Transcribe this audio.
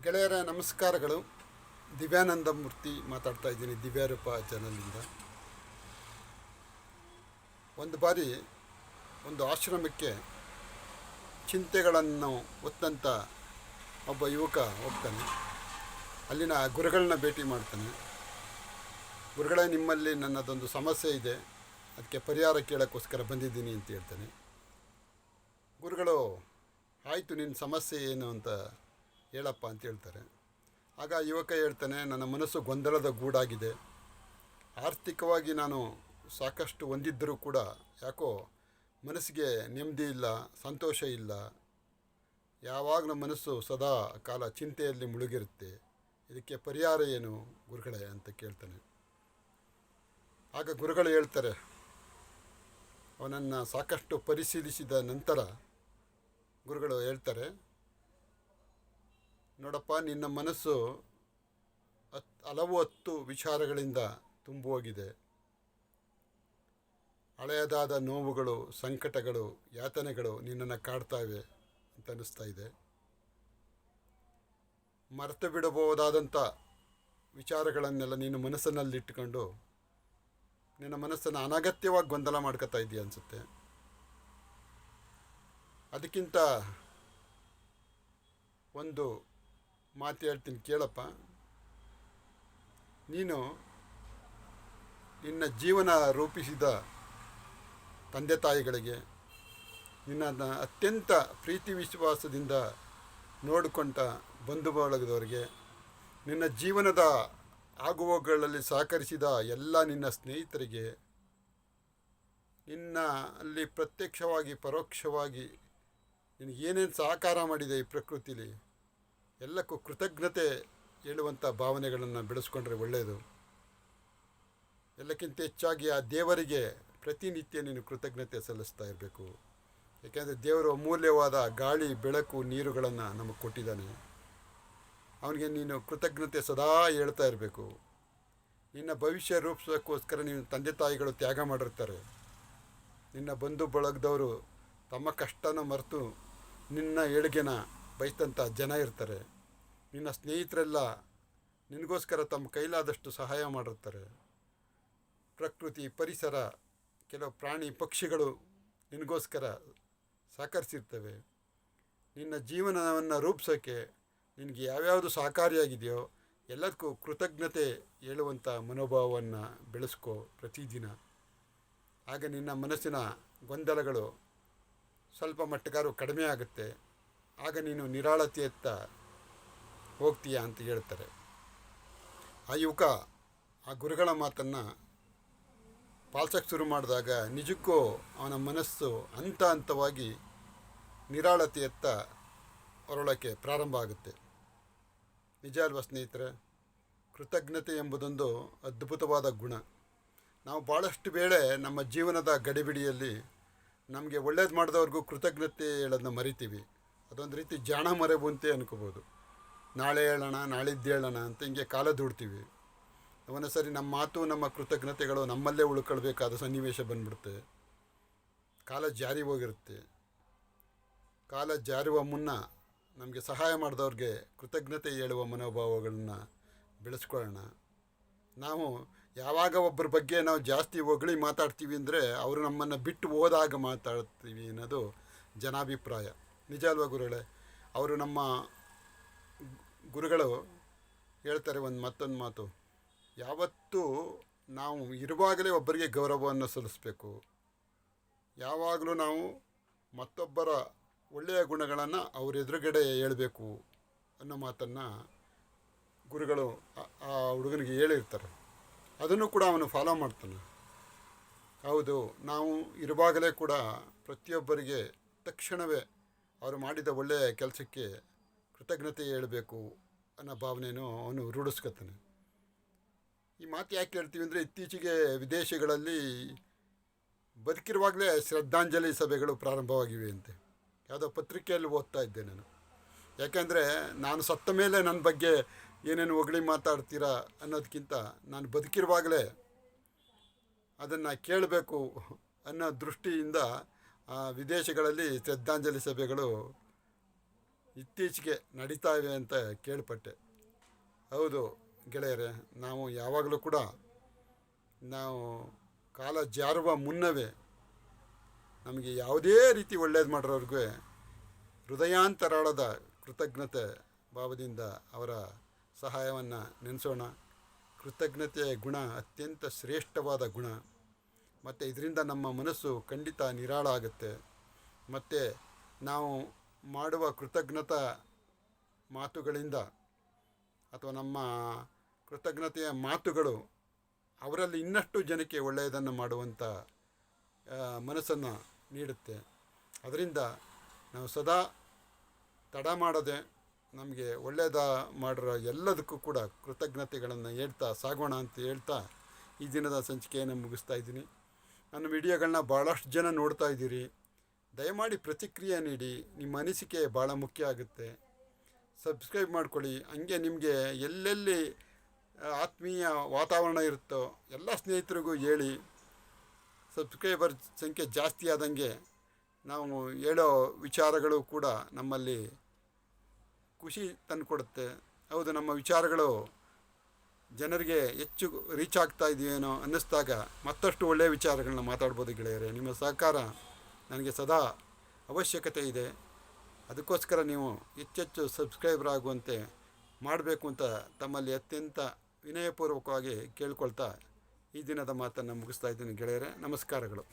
ಗೆಳೆಯರ ನಮಸ್ಕಾರಗಳು. ದಿವ್ಯಾನಂದ ಮೂರ್ತಿ ಮಾತಾಡ್ತಾ ಇದ್ದೀನಿ ದಿವ್ಯಾರೂಪ ಚಾನಲಿಂದ. ಒಂದು ಬಾರಿ ಒಂದು ಆಶ್ರಮಕ್ಕೆ ಚಿಂತೆಗಳನ್ನು ಹೊತ್ತಂಥ ಒಬ್ಬ ಯುವಕ ಹೋಗ್ತಾನೆ. ಅಲ್ಲಿನ ಗುರುಗಳನ್ನ ಭೇಟಿ ಮಾಡ್ತಾನೆ. ಗುರುಗಳೇ, ನಿಮ್ಮಲ್ಲಿ ನನ್ನದೊಂದು ಸಮಸ್ಯೆ ಇದೆ, ಅದಕ್ಕೆ ಪರಿಹಾರ ಕೇಳೋಕ್ಕೋಸ್ಕರ ಬಂದಿದ್ದೀನಿ ಅಂತ ಹೇಳ್ತಾನೆ. ಗುರುಗಳು, ಆಯಿತು, ನಿನ್ನ ಸಮಸ್ಯೆ ಏನು ಅಂತ ಹೇಳಪ್ಪ ಅಂತ ಹೇಳ್ತಾರೆ. ಆಗ ಯುವಕ ಹೇಳ್ತಾನೆ, ನನ್ನ ಮನಸ್ಸು ಗೊಂದಲದ ಗೂಡಾಗಿದೆ. ಆರ್ಥಿಕವಾಗಿ ನಾನು ಸಾಕಷ್ಟು ಹೊಂದಿದ್ದರೂ ಕೂಡ ಯಾಕೋ ಮನಸ್ಸಿಗೆ ನೆಮ್ಮದಿ ಇಲ್ಲ, ಸಂತೋಷ ಇಲ್ಲ. ಯಾವಾಗಲೂ ಮನಸ್ಸು ಸದಾ ಕಾಲ ಚಿಂತೆಯಲ್ಲಿ ಮುಳುಗಿರುತ್ತೆ. ಇದಕ್ಕೆ ಪರಿಹಾರ ಏನು ಗುರುಗಳೇ ಅಂತ ಕೇಳ್ತಾನೆ. ಆಗ ಗುರುಗಳು ಹೇಳ್ತಾರೆ, ಅವನನ್ನು ಸಾಕಷ್ಟು ಪರಿಶೀಲಿಸಿದ ನಂತರ ಗುರುಗಳು ಹೇಳ್ತಾರೆ, ನೋಡಪ್ಪ, ನಿನ್ನ ಮನಸ್ಸು ಹತ್ತು ವಿಚಾರಗಳಿಂದ ತುಂಬಿ ಹೋಗಿದೆ. ಹಳೆಯದಾದ ನೋವುಗಳು, ಸಂಕಟಗಳು, ಯಾತನೆಗಳು ನಿನ್ನನ್ನು ಕಾಡ್ತಾವೆ ಅಂತ ಅನ್ನಿಸ್ತಾ ಇದೆ. ಮರೆತು ಬಿಡಬಹುದಾದಂಥ ವಿಚಾರಗಳನ್ನೆಲ್ಲ ನೀನು ಮನಸ್ಸಿನಲ್ಲಿಟ್ಟುಕೊಂಡು ನಿನ್ನ ಮನಸ್ಸನ್ನು ಅನಗತ್ಯವಾಗಿ ಗೊಂದಲ ಮಾಡ್ಕೊತಾ ಇದೆಯಾ ಅನಿಸುತ್ತೆ. ಅದಕ್ಕಿಂತ ಒಂದು ಮಾತು ಹೇಳ್ತೀನಿ ಕೇಳಪ್ಪ. ನೀನು ನಿನ್ನ ಜೀವನ ರೂಪಿಸಿದ ತಂದೆ ತಾಯಿಗಳಿಗೆ, ನಿನ್ನನ್ನು ಅತ್ಯಂತ ಪ್ರೀತಿ ವಿಶ್ವಾಸದಿಂದ ನೋಡಿಕೊಂಡ ಬಂಧು ಬಳಗದವರಿಗೆ, ನಿನ್ನ ಜೀವನದ ಆಗುವಗಳಲ್ಲಿ ಸಹಕರಿಸಿದ ಎಲ್ಲ ನಿನ್ನ ಸ್ನೇಹಿತರಿಗೆ, ನಿನ್ನ ಅಲ್ಲಿ ಪ್ರತ್ಯಕ್ಷವಾಗಿ ಪರೋಕ್ಷವಾಗಿ ನಿನಗೇನೇನು ಸಹಕಾರ ಮಾಡಿದೆ ಈ ಪ್ರಕೃತಿಲಿ, ಎಲ್ಲಕ್ಕೂ ಕೃತಜ್ಞತೆ ಹೇಳುವಂಥ ಭಾವನೆಗಳನ್ನು ಬೆಳೆಸ್ಕೊಂಡ್ರೆ ಒಳ್ಳೆಯದು. ಎಲ್ಲಕ್ಕಿಂತ ಹೆಚ್ಚಾಗಿ ಆ ದೇವರಿಗೆ ಪ್ರತಿನಿತ್ಯ ನೀನು ಕೃತಜ್ಞತೆ ಸಲ್ಲಿಸ್ತಾ ಇರಬೇಕು. ಏಕೆಂದರೆ ದೇವರು ಅಮೂಲ್ಯವಾದ ಗಾಳಿ, ಬೆಳಕು, ನೀರುಗಳನ್ನು ನಮಗೆ ಕೊಟ್ಟಿದ್ದಾನೆ. ಅವನಿಗೆ ನೀನು ಕೃತಜ್ಞತೆ ಸದಾ ಹೇಳ್ತಾ ಇರಬೇಕು. ನಿನ್ನ ಭವಿಷ್ಯ ರೂಪಿಸೋಕ್ಕೋಸ್ಕರ ನೀನು ತಂದೆ ತಾಯಿಗಳು ತ್ಯಾಗ ಮಾಡಿರ್ತಾರೆ. ನಿನ್ನ ಬಂಧು ಬಳಗದವರು ತಮ್ಮ ಕಷ್ಟನ ಮರೆತು ನಿನ್ನ ಏಳಿಗೆನ ಬಯಸ್ತಂಥ ಜನ ಇರ್ತಾರೆ. ನಿನ್ನ ಸ್ನೇಹಿತರೆಲ್ಲ ನಿನಗೋಸ್ಕರ ತಮ್ಮ ಕೈಲಾದಷ್ಟು ಸಹಾಯ ಮಾಡಿರ್ತಾರೆ. ಪ್ರಕೃತಿ, ಪರಿಸರ, ಕೆಲವು ಪ್ರಾಣಿ ಪಕ್ಷಿಗಳು ನಿನಗೋಸ್ಕರ ಸಹಕರಿಸಿರ್ತವೆ. ನಿನ್ನ ಜೀವನವನ್ನು ರೂಪಿಸೋಕ್ಕೆ ನಿನಗೆ ಯಾವ್ಯಾವುದು ಸಹಕಾರಿಯಾಗಿದೆಯೋ ಎಲ್ಲದಕ್ಕೂ ಕೃತಜ್ಞತೆ ಹೇಳುವಂಥ ಮನೋಭಾವವನ್ನು ಬೆಳೆಸ್ಕೋ ಪ್ರತಿದಿನ. ಆಗ ನಿನ್ನ ಮನಸ್ಸಿನ ಗೊಂದಲಗಳು ಸ್ವಲ್ಪ ಮಟ್ಟಿಗಾರು ಕಡಿಮೆ ಆಗುತ್ತೆ. ಆಗ ನೀನು ನಿರಾಳತೆಯತ್ತ ಹೋಗ್ತೀಯ ಅಂತ ಹೇಳ್ತಾರೆ. ಆ ಯುವಕ ಆ ಗುರುಗಳ ಮಾತನ್ನು ಪಾಲಿಸೋಕ್ಕೆ ಶುರು ಮಾಡಿದಾಗ ನಿಜಕ್ಕೂ ಅವನ ಮನಸ್ಸು ಹಂತ ಹಂತವಾಗಿ ನಿರಾಳತೆಯತ್ತ ಹೊರಳೋಕ್ಕೆ ಪ್ರಾರಂಭ ಆಗುತ್ತೆ. ನಿಜ ಅಲ್ವಾ ಸ್ನೇಹಿತರೆ? ಕೃತಜ್ಞತೆ ಎಂಬುದೊಂದು ಅದ್ಭುತವಾದ ಗುಣ. ನಾವು ಭಾಳಷ್ಟು ವೇಳೆ ನಮ್ಮ ಜೀವನದ ಗಡಿಬಿಡಿಯಲ್ಲಿ ನಮಗೆ ಒಳ್ಳೇದು ಮಾಡಿದವ್ರಿಗೂ ಕೃತಜ್ಞತೆ ಹೇಳೋದನ್ನ ಮರಿತೀವಿ. ಅದೊಂದು ರೀತಿ ಜಾಣ ಮರೆಬುಂತೆ ಅನ್ಕೋಬೋದು. ನಾಳೆ ಹೇಳೋಣ, ನಾಳಿದ್ದು ಹೇಳೋಣ ಅಂತ ಹಿಂಗೆ ಕಾಲ ದುಡ್ತೀವಿ. ಒಂದೊಂದು ಸರಿ ನಮ್ಮ ಮಾತು, ನಮ್ಮ ಕೃತಜ್ಞತೆಗಳು ನಮ್ಮಲ್ಲೇ ಉಳ್ಕೊಳ್ಬೇಕಾದ ಸನ್ನಿವೇಶ ಬಂದ್ಬಿಡುತ್ತೆ. ಕಾಲ ಜಾರಿ ಹೋಗಿರುತ್ತೆ. ಕಾಲ ಜಾರುವ ಮುನ್ನ ನಮಗೆ ಸಹಾಯ ಮಾಡಿದವ್ರಿಗೆ ಕೃತಜ್ಞತೆ ಹೇಳುವ ಮನೋಭಾವಗಳನ್ನು ಬೆಳೆಸ್ಕೊಳ್ಳೋಣ. ನಾವು ಯಾವಾಗ ಒಬ್ಬರ ಬಗ್ಗೆ ನಾವು ಜಾಸ್ತಿ ಹೊಗಳಿ ಮಾತಾಡ್ತೀವಿ ಅಂದರೆ ಅವರು ನಮ್ಮನ್ನು ಬಿಟ್ಟು ಹೋದಾಗ ಮಾತಾಡ್ತೀವಿ ಅನ್ನೋದು ಜನಾಭಿಪ್ರಾಯ. ನಿಜ ಅಲ್ವಾ ಗುರುಗಳೇ? ಅವರು ನಮ್ಮ ಗುರುಗಳು ಹೇಳ್ತಾರೆ ಮತ್ತೊಂದು ಮಾತು, ಯಾವತ್ತೂ ನಾವು ಇರುವಾಗಲೇ ಒಬ್ಬರಿಗೆ ಗೌರವವನ್ನು ಸಲ್ಲಿಸಬೇಕು. ಯಾವಾಗಲೂ ನಾವು ಮತ್ತೊಬ್ಬರ ಒಳ್ಳೆಯ ಗುಣಗಳನ್ನು ಅವ್ರ ಎದುರುಗಡೆ ಹೇಳಬೇಕು ಅನ್ನೋ ಮಾತನ್ನು ಗುರುಗಳು ಆ ಹುಡುಗನಿಗೆ ಹೇಳಿರ್ತಾರೆ. ಅದನ್ನು ಕೂಡ ಅವನು ಫಾಲೋ ಮಾಡ್ತಾನೆ. ಹೌದು, ನಾವು ಇರುವಾಗಲೇ ಕೂಡ ಪ್ರತಿಯೊಬ್ಬರಿಗೆ ತಕ್ಷಣವೇ ಅವರು ಮಾಡಿದ ಒಳ್ಳೆಯ ಕೆಲಸಕ್ಕೆ ಕೃತಜ್ಞತೆ ಹೇಳಬೇಕು ಅನ್ನೋ ಭಾವನೆಯನ್ನು ಅವನು ರೂಢಿಸ್ಕೊತಾನೆ. ಈ ಮಾತು ಯಾಕೆ ಹೇಳ್ತೀವಿ ಅಂದರೆ, ಇತ್ತೀಚೆಗೆ ವಿದೇಶಗಳಲ್ಲಿ ಬದುಕಿರುವಾಗಲೇ ಶ್ರದ್ಧಾಂಜಲಿ ಸಭೆಗಳು ಪ್ರಾರಂಭವಾಗಿವೆ ಅಂತೆ. ಯಾವುದೋ ಪತ್ರಿಕೆಯಲ್ಲಿ ಓದ್ತಾ ಇದ್ದೆ ನಾನು. ಯಾಕೆಂದರೆ ನಾನು ಸತ್ತ ಮೇಲೆ ನನ್ನ ಬಗ್ಗೆ ಏನೇನು ಹೊಗಳಿ ಮಾತಾಡ್ತೀರಾ ಅನ್ನೋದಕ್ಕಿಂತ ನಾನು ಬದುಕಿರುವಾಗಲೇ ಅದನ್ನು ಕೇಳಬೇಕು ಅನ್ನೋ ದೃಷ್ಟಿಯಿಂದ ವಿದೇಶಗಳಲ್ಲಿ ಶ್ರದ್ಧಾಂಜಲಿ ಸಭೆಗಳು ಇತ್ತೀಚೆಗೆ ನಡೀತಾ ಇವೆ ಅಂತ ಕೇಳ್ಪಟ್ಟೆ. ಹೌದು ಗೆಳೆಯರೆ, ನಾವು ಯಾವಾಗಲೂ ಕೂಡ ನಾವು ಕಾಲ ಜಾರುವ ಮುನ್ನವೇ ನಮಗೆ ಯಾವುದೇ ರೀತಿ ಒಳ್ಳೇದು ಮಾಡಿರೋರ್ಗೂ ಹೃದಯಾಂತರಾಳದ ಕೃತಜ್ಞತೆ ಭಾವದಿಂದ ಅವರ ಸಹಾಯವನ್ನು ನೆನೆಸೋಣ. ಕೃತಜ್ಞತೆಯ ಗುಣ ಅತ್ಯಂತ ಶ್ರೇಷ್ಠವಾದ ಗುಣ. ಮತ್ತು ಇದರಿಂದ ನಮ್ಮ ಮನಸ್ಸು ಖಂಡಿತ ನಿರಾಳ ಆಗುತ್ತೆ. ಮತ್ತು ನಾವು ಮಾಡುವ ಕೃತಜ್ಞತಾ ಮಾತುಗಳಿಂದ ಅಥವಾ ನಮ್ಮ ಕೃತಜ್ಞತೆಯ ಮಾತುಗಳು ಅವರಲ್ಲಿ ಇನ್ನಷ್ಟು ಜನಕ್ಕೆ ಒಳ್ಳೆಯದನ್ನು ಮಾಡುವಂಥ ಮನಸ್ಸನ್ನು ನೀಡುತ್ತೆ. ಅದರಿಂದ ನಾವು ಸದಾ ತಡ ಮಾಡದೆ ನಮಗೆ ಒಳ್ಳೆಯದ ಮಾಡಿರೋ ಎಲ್ಲದಕ್ಕೂ ಕೂಡ ಕೃತಜ್ಞತೆಗಳನ್ನು ಹೇಳ್ತಾ ಸಾಗೋಣ ಅಂತ ಹೇಳ್ತಾ ಈ ದಿನದ ಸಂಚಿಕೆಯನ್ನು ಮುಗಿಸ್ತಾ ಇದ್ದೀನಿ. ನನ್ನ ವಿಡಿಯೋಗಳನ್ನ ಭಾಳಷ್ಟು ಜನ ನೋಡ್ತಾ ಇದ್ದೀರಿ. ದಯಮಾಡಿ ಪ್ರತಿಕ್ರಿಯೆ ನೀಡಿ. ನಿಮ್ಮ ಅನಿಸಿಕೆ ಭಾಳ ಮುಖ್ಯ ಆಗುತ್ತೆ. ಸಬ್ಸ್ಕ್ರೈಬ್ ಮಾಡ್ಕೊಳ್ಳಿ. ಹಂಗೆ ನಿಮಗೆ ಎಲ್ಲೆಲ್ಲಿ ಆತ್ಮೀಯ ವಾತಾವರಣ ಇರುತ್ತೋ ಎಲ್ಲ ಸ್ನೇಹಿತರಿಗೂ ಹೇಳಿ. ಸಬ್ಸ್ಕ್ರೈಬರ್ ಸಂಖ್ಯೆ ಜಾಸ್ತಿ ಆದಂಗೆ ನಾವು ಹೇಳೋ ವಿಚಾರಗಳು ಕೂಡ ನಮ್ಮಲ್ಲಿ ಖುಷಿ ತಂದುಕೊಡುತ್ತೆ. ಹೌದು, ನಮ್ಮ ವಿಚಾರಗಳು ಜನರಿಗೆ ಹೆಚ್ಚು ರೀಚ್ ಆಗ್ತಾ ಇದೆಯೇನೋ ಅನ್ನಿಸ್ದಾಗ ಮತ್ತಷ್ಟು ಒಳ್ಳೆಯ ವಿಚಾರಗಳನ್ನ ಮಾತಾಡ್ಬೋದು ಗೆಳೆಯರೆ. ನಿಮ್ಮ ಸಹಕಾರ ನನಗೆ ಸದಾ ಅವಶ್ಯಕತೆ ಇದೆ. ಅದಕ್ಕೋಸ್ಕರ ನೀವು ಹೆಚ್ಚೆಚ್ಚು ಸಬ್ಸ್ಕ್ರೈಬರ್ ಆಗುವಂತೆ ಮಾಡಬೇಕು ಅಂತ ತಮ್ಮಲ್ಲಿ ಅತ್ಯಂತ ವಿನಯಪೂರ್ವಕವಾಗಿ ಕೇಳ್ಕೊಳ್ತಾ ಈ ದಿನದ ಮಾತನ್ನು ಮುಗಿಸ್ತಾ ಇದ್ದೀನಿ ಗೆಳೆಯರೆ. ನಮಸ್ಕಾರಗಳು.